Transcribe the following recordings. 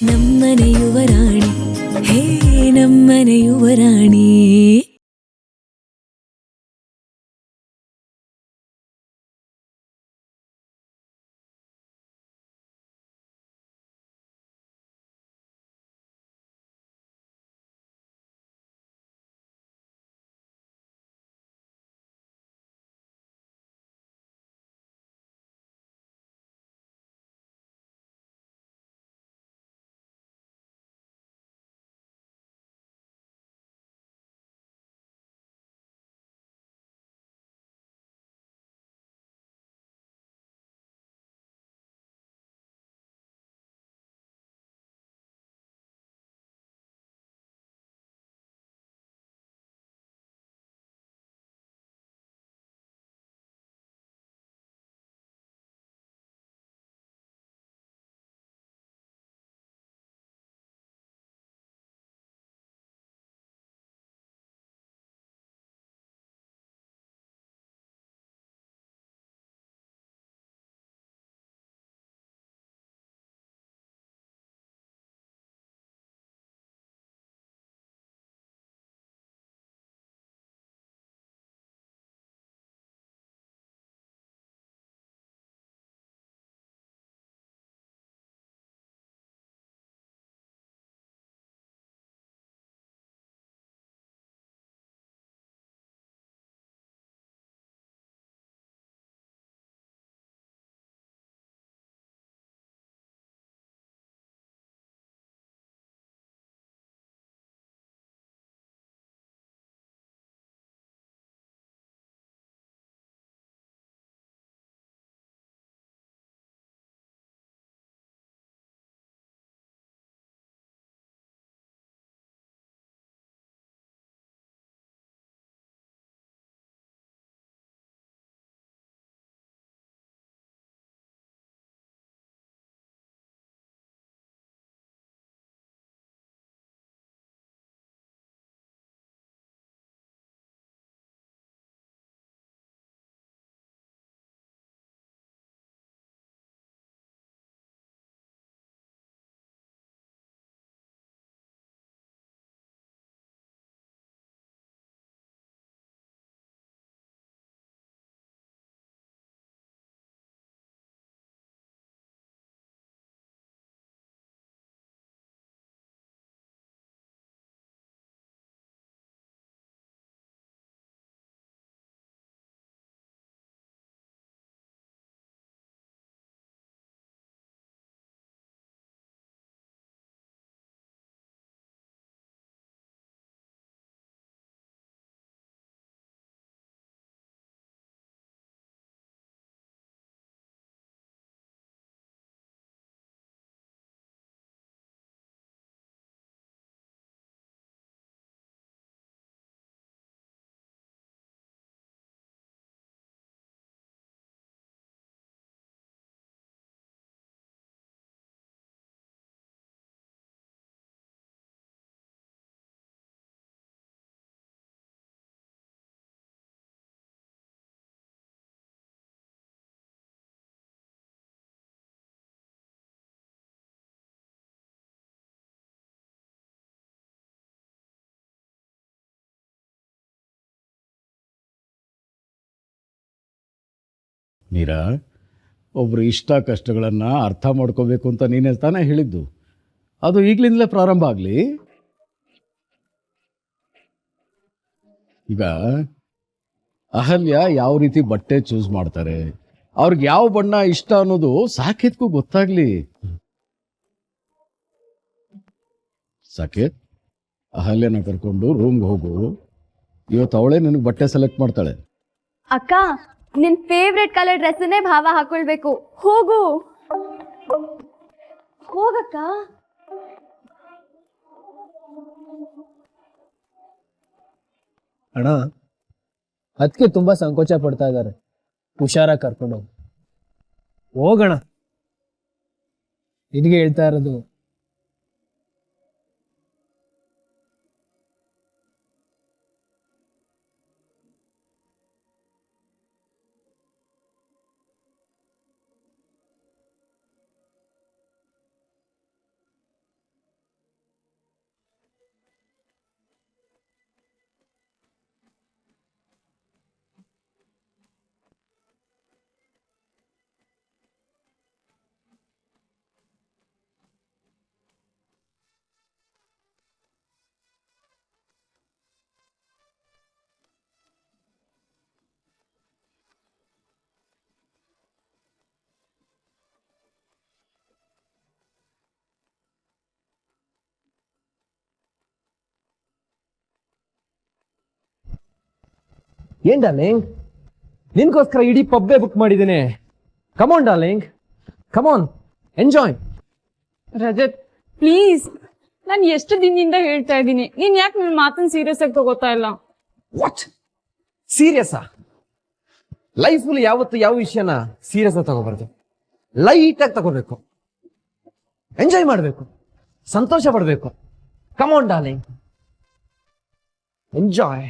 ನಮ್ಮನೆ ಯುವರಾಣಿ, ಹೇ ನಮ್ಮನೆ ಯುವರಾಣಿ. ಮೀರಾ, ಒಬ್ಬರು ಇಷ್ಟ ಕಷ್ಟಗಳನ್ನು ಅರ್ಥ ಮಾಡ್ಕೋಬೇಕು ಅಂತ ನೀನೇ ತಾನೇ ಹೇಳಿದ್ದು. ಅದು ಈಗಲಿಂದಲೇ ಪ್ರಾರಂಭ ಆಗಲಿ. ಈಗ ಅಹಲ್ಯ ಯಾವ ರೀತಿ ಬಟ್ಟೆ ಚೂಸ್ ಮಾಡ್ತಾರೆ, ಅವ್ರಿಗೆ ಯಾವ ಬಣ್ಣ ಇಷ್ಟ ಅನ್ನೋದು ಸಾಕೇತ್ಗೂ ಗೊತ್ತಾಗ್ಲಿ. ಸಾಕೇತ್, ಅಹಲ್ಯನ ಕರ್ಕೊಂಡು ರೂಮ್ಗೆ ಹೋಗು. ಇವತ್ತು ಅವಳೇ ನಿನಗೆ ಬಟ್ಟೆ ಸೆಲೆಕ್ಟ್ ಮಾಡ್ತಾಳೆ. ಅಕ್ಕ, ನಿನ್ ಫೇವ್ರೆಟ್ ಕಲರ್ ಡ್ರೆಸ್ಸನ್ನೇ ಭಾವ ಹಾಕೊಳ್ಬೇಕು. ಹೋಗು ಹೋಗಕ್ಕ. ಅಣ್ಣ, ಅದಕ್ಕೆ ತುಂಬಾ ಸಂಕೋಚ ಪಡ್ತಾ ಇದ್ದಾರೆ. ಹುಷಾರಾಗಿ ಕರ್ಕೊಂಡು ಹೋಗೋಣ. ನಿನಗೆ ಹೇಳ್ತಾ ಇರೋದು. ಏನ್ ಡಾರ್ಲಿಂಗ್, ನಿನ್ಗೋಸ್ಕರ ಇಡೀ ಪಬ್ಬೆ ಬುಕ್ ಮಾಡಿದ್ದೀನಿ. Come on darling, come on, enjoy. Rajat please, ನಾನು ಎಷ್ಟು ದಿನದಿಂದ ಹೇಳ್ತಾ ಇದ್ದೀನಿ, ನೀನ್ ಯಾಕೆ ನನ್ನ ಮಾತನ್ನ ಸೀರಿಯಸ್ ಆಗಿ ತಗೋತಾ ಇಲ್ಲ? ವಾಟ್ ಸೀರಿಯಸ್ಸಾ? ಲೈಫಲ್ಲಿ ಯಾವತ್ತು ಯಾವ ವಿಷಯನ ಸೀರಿಯಸ್ ಆಗಿ ತಗೋಬಾರ್ದು, ಲೈಟ್ ಆಗಿ ತಗೋಬೇಕು, ಎಂಜಾಯ್ ಮಾಡಬೇಕು, ಸಂತೋಷ ಪಡ್ಬೇಕು. ಕಮಾನ್ ಡಾರ್ಲಿಂಗ್, ಎಂಜಾಯ್.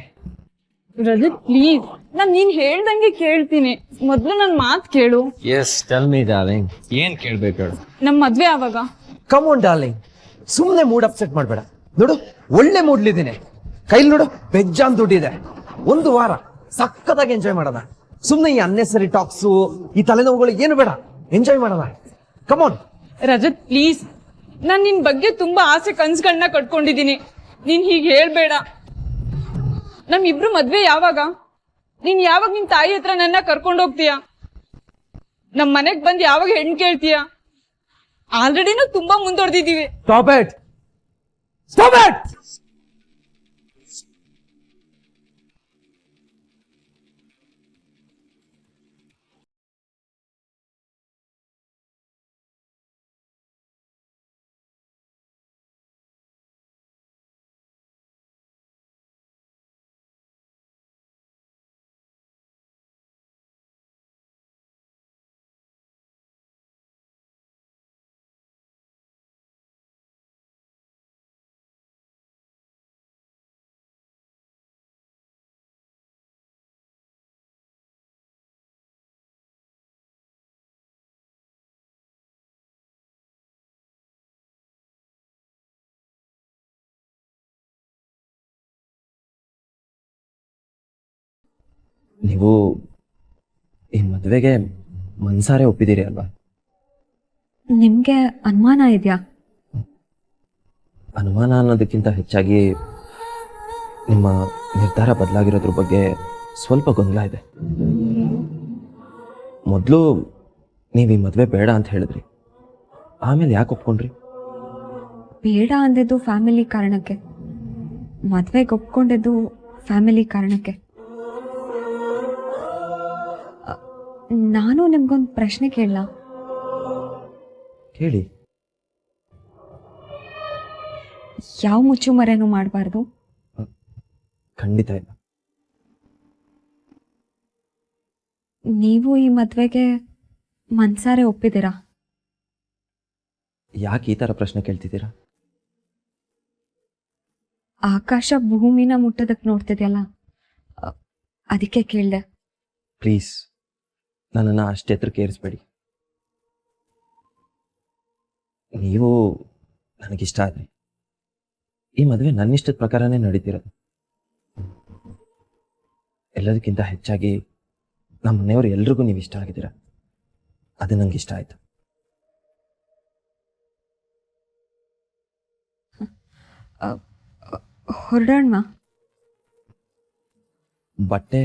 ರಜತ್ ಪ್ಲೀಸ್, ನಾನ್ ನೀನ್ ಹೇಳ್ದಂಗೆ ಕೇಳ್ತೀನಿ, ಮೊದ್ಲು ನನ್ ಮಾತ್ ಕೇಳು. ಎಸ್ ಟೆಲ್ ಮೀ ಡಾರ್ಲಿಂಗ್, ಏನ್ ಕೇಳ್ಬೇಕು ಹೇಳು. ನಮ್ ಮದ್ವೆ ಆವಾಗ? ಕಮಾನ್ ಡಾರ್ಲಿಂಗ್, ಸುಮ್ಮನೆ ಮೂಡ್ ಅಪ್ಸೆಟ್ ಮಾಡಬೇಡ. ನೋಡು ಒಳ್ಳೆ ಮೂಡ್ಲಿದ್ದೀನಿ, ಕೈಲಿ ನೋಡು ಬೆಜ್ಜಾನ್ ದುಡ್ಡಿದೆ. ಒಂದು ವಾರ ಸಕ್ಕತ್ತಾಗಿ ಎಂಜಾಯ್ ಮಾಡೋಣ. ಸುಮ್ಮನೆ ಈ ಅನ್ನೆಸರಿ ಟಾಕ್ಸು, ಈ ತಲೆನೋವುಗಳು ಏನು ಬೇಡ, ಎಂಜಾಯ್ ಮಾಡೋಣ. ಕಮಾನ್. ರಜತ್ ಪ್ಲೀಸ್, ನಾನ್ ನಿನ್ ಬಗ್ಗೆ ತುಂಬಾ ಆಸೆ ಕನ್ಸ್ಗಳನ್ನ ಕಟ್ಕೊಂಡಿದೀನಿ, ನೀನ್ ಹೀಗೆ ಹೇಳ್ಬೇಡ. ನಮ್ಮಿಬ್ರು ಮದ್ವೆ ಯಾವಾಗ? ನೀನ್ ಯಾವಾಗ ನಿನ್ ತಾಯಿ ಹತ್ರ ನನ್ನ ಕರ್ಕೊಂಡು ಹೋಗ್ತೀಯಾ? ನಮ್ ಮನೆಗ್ ಬಂದ್ ಯಾವಾಗ ಹೆಣ್ ಕೇಳ್ತೀಯಾ? ಆಲ್ರೆಡಿನೂ ತುಂಬಾ ಮುಂದುವರೆದಿದ್ದೀವಿ. Stop it, stop it. ನೀವು ಈ ಮದುವೆಗೆ ಮನ್ಸಾರೆ ಒಪ್ಪಿದ್ದೀರಿ ಅಲ್ವಾ? ನಿಮ್ಗೆ ಅನುಮಾನ ಇದೆಯಾ? ಅನುಮಾನ ಅನ್ನೋದಕ್ಕಿಂತ ಹೆಚ್ಚಾಗಿ ನಿಮ್ಮ ನಿರ್ಧಾರ ಬದಲಾಗಿರೋದ್ರ ಬಗ್ಗೆ ಸ್ವಲ್ಪ ಗೊಂದಲ ಇದೆ. ಮೊದಲು ನೀವು ಈ ಮದುವೆ ಬೇಡ ಅಂತ ಹೇಳಿದ್ರಿ, ಆಮೇಲೆ ಯಾಕೆ ಒಪ್ಕೊಂಡ್ರಿ? ಬೇಡ ಅಂದಿದ್ದು ಫ್ಯಾಮಿಲಿ ಕಾರಣಕ್ಕೆ, ಮದ್ವೆಗೆ ಒಪ್ಕೊಂಡಿದ್ದು ಫ್ಯಾಮಿಲಿ ಕಾರಣಕ್ಕೆ. ನಾನು ನಿಮ್ಗೊಂದು ಪ್ರಶ್ನೆ ಕೇಳಲ್ಲ? ಕೇಳಿ. ಯಾವ ಮುಚ್ಚುಮರೆನೂ ಮಾಡಬಾರ್ದು? ಖಂಡಿತ ಇಲ್ಲ. ನೀವು ಈ ಮದ್ವೆಗೆ ಮನ್ಸಾರೆ ಒಪ್ಪಿದ್ದೀರಾ? ಯಾಕೆ ಈ ಥರ ಪ್ರಶ್ನೆ ಕೇಳ್ತಿದ್ದೀರಾ? ಆಕಾಶ ಭೂಮಿನ ಮುಟ್ಟೋದಕ್ಕೆ ನೋಡ್ತಿದ್ಯಲ್ಲ, ಅದಕ್ಕೆ ಕೇಳಿದೆ. ಪ್ಲೀಸ್ ನನ್ನನ್ನು ಅಷ್ಟೇ ಎತ್ತರಕ್ಕೆ ಏರಿಸ್ಬೇಡಿ. ನೀವು ನನಗಿಷ್ಟ ಆದ್ರಿ, ಈ ಮದುವೆ ನನ್ನಿಷ್ಟದ ಪ್ರಕಾರನೇ ನಡೀತಿರೋದು. ಎಲ್ಲದಕ್ಕಿಂತ ಹೆಚ್ಚಾಗಿ ನಮ್ಮ ಮನೆಯವರು ಎಲ್ರಿಗೂ ನೀವು ಇಷ್ಟ ಆಗಿದ್ದೀರ, ಅದು ನಂಗೆ ಇಷ್ಟ ಆಯ್ತು. ಹೊರಡೋಣ? ಬಟ್ಟೆ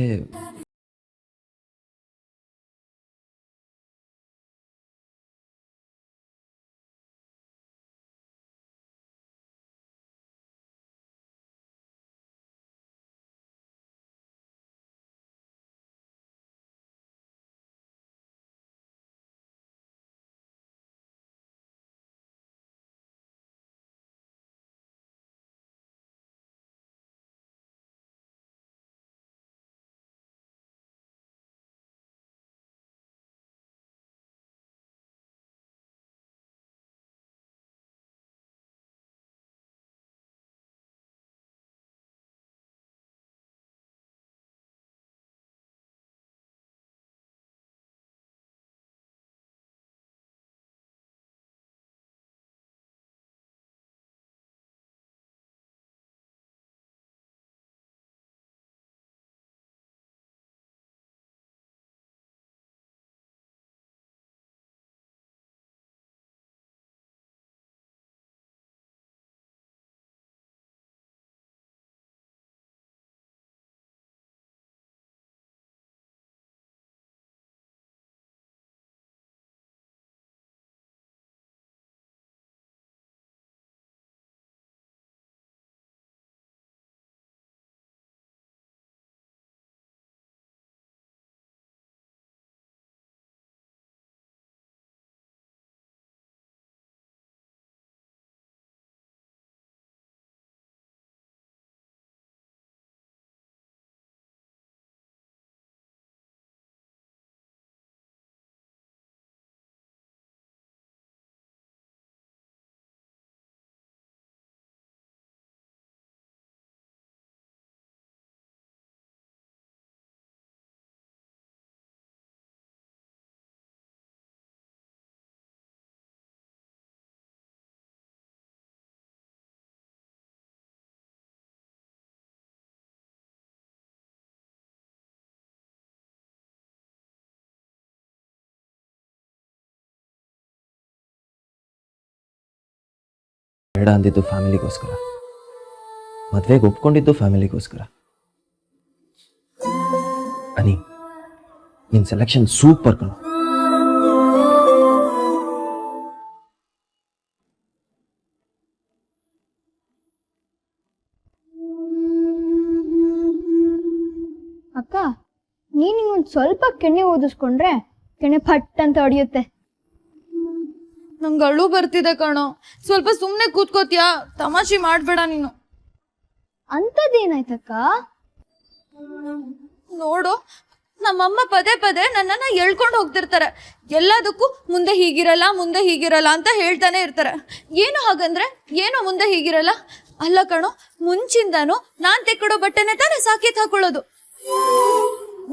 ಬೇಡ ಅಂದಿದ್ದು ಫ್ಯಾಮಿಲಿಗೋಸ್ಕರ, ಮದುವೆಗೆ ಒಪ್ಕೊಂಡಿದ್ದು ಫ್ಯಾಮಿಲಿಗೋಸ್ಕರ. ಅನಿ, ನಿನ್ನ ಸೆಲೆಕ್ಷನ್ ಸೂಪರ್ ಕಣೋ. ಅಕ್ಕ ನೀನ್ ಇನ್ನೊಂದ್ ಸ್ವಲ್ಪ ಕೆಣ್ಣೆ ಓದಿಸ್ಕೊಂಡ್ರೆ ಕೆಣ್ಣೆ ಫಟ್ ಅಂತ ಹೊಡಿಯುತ್ತೆ. ನಂಗೆ ಅಳು ಬರ್ತಿದೆ ಕಣೋ, ಸ್ವಲ್ಪ ಸುಮ್ಮನೆ ಕೂತ್ಕೋತ್ಯಾ? ತಮಾಷೆ ಮಾಡ್ಬೇಡ ನೀನು. ಅಂತದೇನಾಯ್ತಕ್ಕ? ನೋಡು, ನಮ್ಮಮ್ಮ ಪದೇ ಪದೇ ನನ್ನನ್ನ ಎಳ್ಕೊಂಡು ಹೋಗ್ತಿರ್ತಾರೆ. ಎಲ್ಲದಕ್ಕೂ ಮುಂದೆ ಹೀಗಿರಲ್ಲ ಮುಂದೆ ಹೀಗಿರಲ್ಲ ಅಂತ ಹೇಳ್ತಾನೆ ಇರ್ತಾರೆ. ಏನು ಹಾಗಂದ್ರೆ ಏನು ಮುಂದೆ ಹೀಗಿರಲ್ಲ? ಅಲ್ಲ ಕಣೋ, ಮುಂಚಿಂದಾನು ನಾನ್ ತೆಕ್ಕೊಡೋ ಬಟ್ಟೆನೆ ತಾನೇ ಸಾಕೇತ್ ಹಾಕೊಳ್ಳೋದು,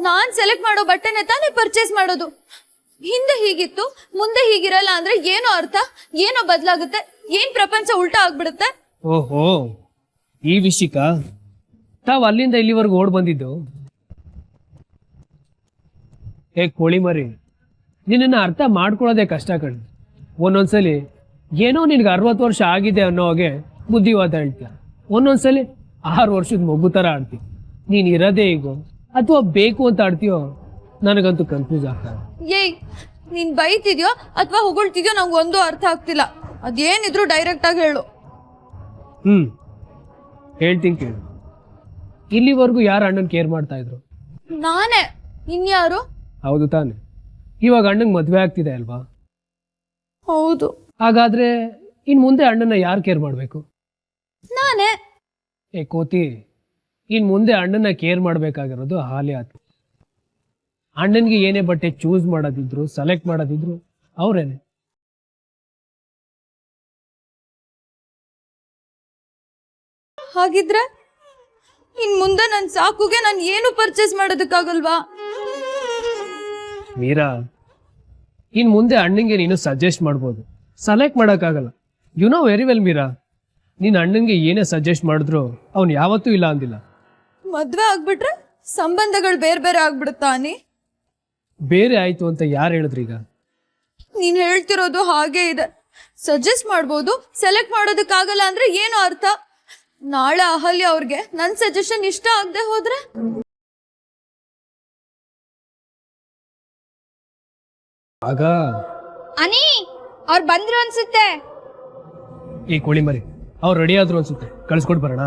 ನಾನ್ ಸೆಲೆಕ್ಟ್ ಮಾಡೋ ಬಟ್ಟೆನೆ ತಾನೇ ಪರ್ಚೇಸ್ ಮಾಡೋದು. ಹಿಂದೆ ಹೀಗಿತ್ತು ಮುಂದೆ ಹೀಗಿರಲ್ಲ ಅಂದ್ರೆ ಏನೋ ಅರ್ಥ? ಏನೋ ಬದಲಾಗುತ್ತೆ? ಏನ್ ಪ್ರಪಂಚ ಉಲ್ಟಾ ಆಗ್ಬಿಡುತ್ತೆ? ಓಹೋ, ಈ ವಿಷಯಕ್ಕ ತಾವ್ ಅಲ್ಲಿಂದ ಇಲ್ಲಿವರೆಗೂ ಓಡ್ ಬಂದಿದ್ದು. ಏ ಕೋಳಿ ಮರಿ, ನಿನ್ನನ್ನು ಅರ್ಥ ಮಾಡ್ಕೊಳ್ಳೋದೇ ಕಷ್ಟ ಕಣ್. ಒಂದೊಂದ್ಸಲಿ ಏನೋ ನಿನ್ಗೆ 60 ವರ್ಷ ಆಗಿದೆ ಅನ್ನೋ ಹಾಗೆ ಬುದ್ಧಿವಾದ ಹೇಳ್ತೀಯ, ಒಂದೊಂದ್ಸಲಿ 6 ವರ್ಷದ ಮಗು ಥರ ಆಡ್ತೀಯ. ನೀನು ಇರೋದೇ ಈಗೋ ಅಥವಾ ಬೇಕು ಅಂತ ಆಡ್ತೀಯೋ ನನಗಂತೂ ಕನ್ಫ್ಯೂಸ್ ಆಗ್ತಾ ಇದೆ. ಏಯ್, ನೀನ್ ಬೈತಿದ್ಯೋ ಅಥವಾ ಹೊಗಳ್ತಿದ್ಯೋ ನಂಗೆ ಒಂದು ಅರ್ಥ ಆಗ್ತಿಲ್ಲ. ಅದೇನಿದ್ರು ಡೈರೆಕ್ಟ್ ಆಗಿ ಹೇಳು. ಹೇಳ್ತೀನಿ ಕೇಳು. ಇಲ್ಲಿವರೆಗೂ ಯಾರು ಅಣ್ಣನ್ ಕೇರ್ ಮಾಡ್ತಾ ಇದ್ರು? ನಾನೇ. ಇನ್ಯಾರು? ಹೌದು ತಾನೆ. ಇವಾಗ ಅಣ್ಣಂಗೆ ಮದುವೆ ಆಗ್ತಿದೆ ಅಲ್ವಾ? ಹೌದು. ಹಾಗಾದ್ರೆ ಇನ್ ಮುಂದೆ ಅಣ್ಣನ ಯಾರು ಕೇರ್ ಮಾಡಬೇಕು? ನಾನೇ. ಏ ಕೋತಿ, ಇನ್ ಮುಂದೆ ಅಣ್ಣನ ಕೇರ್ ಮಾಡಬೇಕಾಗಿರೋದು ಹಾಲಿ ಆತು. ಅಣ್ಣನ್ಗೆ ಏನೇ ಬಟ್ಟೆ ಚೂಸ್ ಮಾಡೋದಿದ್ರು ಸೆಲೆಕ್ಟ್ ಮಾಡೋದಿದ್ರು ಅವ್ರೇನೆ. ಹಾಗಿದ್ರೆ ಇನ್ ಮುಂದೆ ನನ್ ಸಾಕುಗೆ ನಾನು ಏನು ಪರ್ಚೇಸ್ ಮಾಡೋದಕ್ಕಾಗಲ್ವಾ? ಮೀರಾ, ಇನ್ ಮುಂದೆ ಅಣ್ಣಂಗೆ ನೀನು ಸಜೆಸ್ಟ್ ಮಾಡ್ಬೋದು, ಸೆಲೆಕ್ಟ್ ಮಾಡೋಕ್ಕಾಗಲ್ಲ. You know very well Meera, ನೀನು ಅಣ್ಣಂಗೆ ಏನೇ ಸಜೆಸ್ಟ್ ಮಾಡಿದ್ರು ಅವ್ನು ಯಾವತ್ತೂ ಇಲ್ಲ ಅಂದಿಲ್ಲ. ಮದ್ವೆ ಆಗ್ಬಿಟ್ರೆ ಸಂಬಂಧಗಳು ಬೇರೆ ಬೇರೆ ಆಗ್ಬಿಡುತ್ತಾ ನೀ? ಬೇರೆ ಆಯ್ತು ಅಂತ ಯಾರು ಹೇಳಿದ್ರೀಗ? ನೀನ್ ಹೇಳ್ತಿರೋದು ಹಾಗೆ ಇದೆ. ಸಜೆಸ್ಟ್ ಮಾಡ್ಬೋದು, ಸೆಲೆಕ್ಟ್ ಮಾಡೋದಕ್ಕಾಗಲ್ಲ ಅಂದ್ರೆ ಏನು ಅರ್ಥ? ನಾಳೆ ಅಹಲ್ಯ ಅವ್ರಿಗೆ ನನ್ ಸಜೆಷನ್ ಇಷ್ಟ ಆಗದೆ ಹೋದ್ರೆ? ಆಗ ಅನಿ ಅವ್ರು ಬಂದ್ರು ಅನ್ಸುತ್ತೆ. ಈ ಕೋಳಿ ಮರಿ ಅವ್ರು ರೆಡಿ ಆದ್ರು ಅನ್ಸುತ್ತೆ, ಕಳ್ಸ್ಕೊಟ್ ಬರೋಣ.